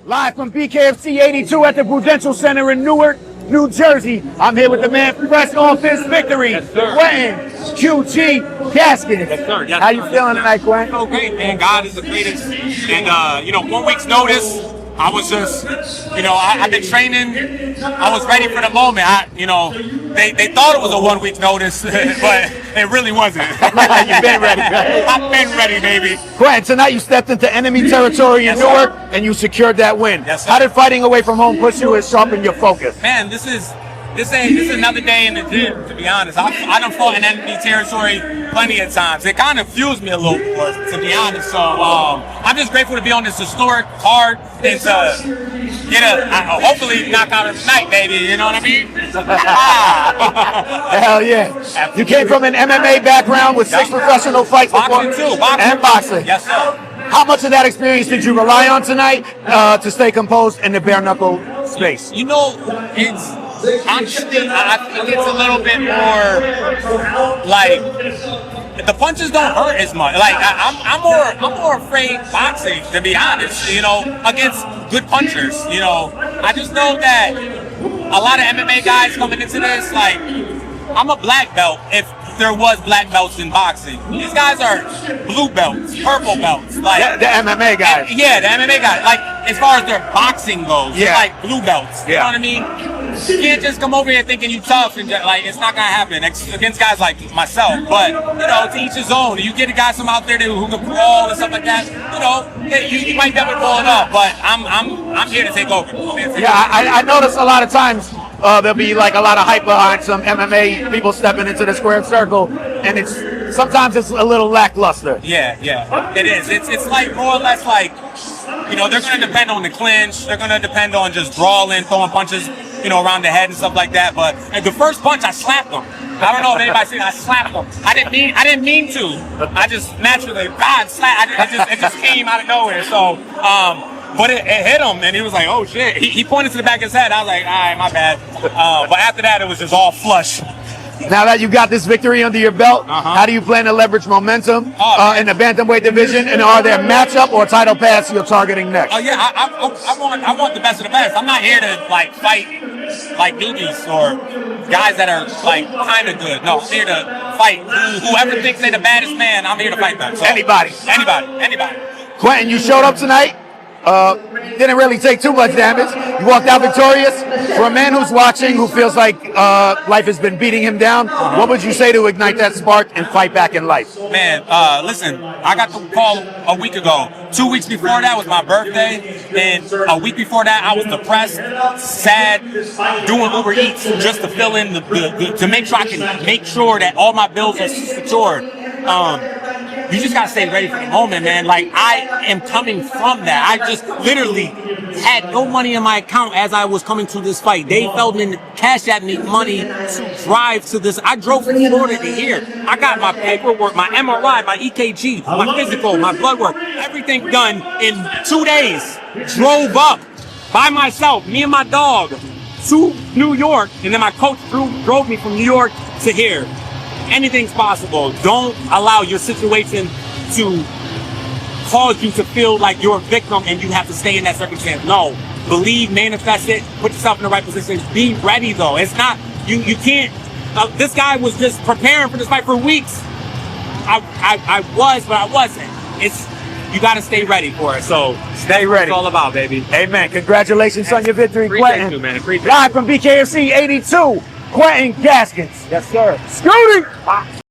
Live from BKFC 82 at the Prudential Center in Newark, New Jersey. I'm here with the man fresh off his victory, Quentin QG Gaskins. Yes, sir. Yes, How you feeling tonight, Quentin? Oh, great, man. God is the greatest. And, 1 week's notice, I was just, I've been training. I was ready for the moment. They thought it was a 1 week notice, but it really wasn't. You've been ready, right? I've been ready, baby. Quentin, tonight you stepped into enemy territory in Newark and you secured that win. Yes, sir. How did fighting away from home push you and sharpen your focus? Man, this is another day in the gym, to be honest. I done fought in enemy territory plenty of times. It kind of fuels me a little more, to be honest. So I'm just grateful to be on this historic card and to get hopefully knock out of the night, baby. You know what I mean? Hell yeah. Absolutely. You came from an MMA background with 6 professional fights Boxing before. too. Boxing. And boxing. Yes, sir. How much of that experience did you rely on tonight to stay composed in the bare-knuckle space? It's honestly, I think it's a little bit more like the punches don't hurt as much. Like I'm more afraid boxing, to be honest. Against good punchers. I just know that a lot of MMA guys coming into this, like, I'm a black belt if there was black belts in boxing. These guys are blue belts, purple belts. Like The MMA guys. Yeah, the MMA guys. Like, as far as their boxing goes, Yeah. they're like blue belts. You know what I mean? You can't just come over here thinking you tough and it's not gonna happen against guys like myself. But to each his own. You get guys from out there who can brawl and stuff like that. You might never pull it off. But I'm here to take over. Yeah, I notice a lot of times there'll be like a lot of hype behind some MMA people stepping into the square circle, and sometimes it's a little lackluster. Yeah, it is. It's like more or less like, they're going to depend on the clinch. They're going to depend on just brawling, throwing punches, around the head and stuff like that. But the first punch, I slapped them. I don't know if anybody's seen it. I slapped them. I didn't mean to. I just naturally, slapped. It just came out of nowhere. So, but it hit him, and he was like, "Oh shit!" He pointed to the back of his head. I was like, "All right, my bad." But after that, it was just all flush. Now that you got this victory under your belt, how do you plan to leverage momentum in the bantamweight division? And are there matchup or title paths you're targeting next? Oh yeah, I want the best of the best. I'm not here to fight like newbies or guys that are kind of good. No, I'm here to fight whoever thinks they're the baddest man. I'm here to fight them. So, anybody. Quentin, you showed up tonight. Didn't really take too much damage. You walked out victorious. For a man who's watching, who feels like life has been beating him down, what would you say to ignite that spark and fight back in life? Man, listen, I got the call a week ago. 2 weeks before that was my birthday, and a week before that I was depressed, sad, doing Uber Eats just to fill in to make sure I can make sure that all my bills are secured. You just gotta stay ready for the moment, man. Like, I am coming from that. I just literally had no money in my account as I was coming to this fight. Dave Feldman cashed at me money to drive to this. I drove from Florida to here. I got my paperwork, my MRI, my EKG, my physical, my blood work, everything done in 2 days. Drove up by myself, me and my dog, to New York, and then my coach drove me from New York to here. Anything's possible. Don't allow your situation to cause you to feel like you're a victim and you have to stay in that circumstance. No. Believe, manifest it, put yourself in the right position. Be ready, though. It's not, you can't, this guy was just preparing for this fight for weeks. I was, but I wasn't. You got to stay ready for it. So Stay ready. It's all about, baby. Amen. Congratulations on your victory, Appreciate Quentin. you, man. Appreciate Live from BKFC 82, Quentin Gaskins. Yes, sir. Scooting!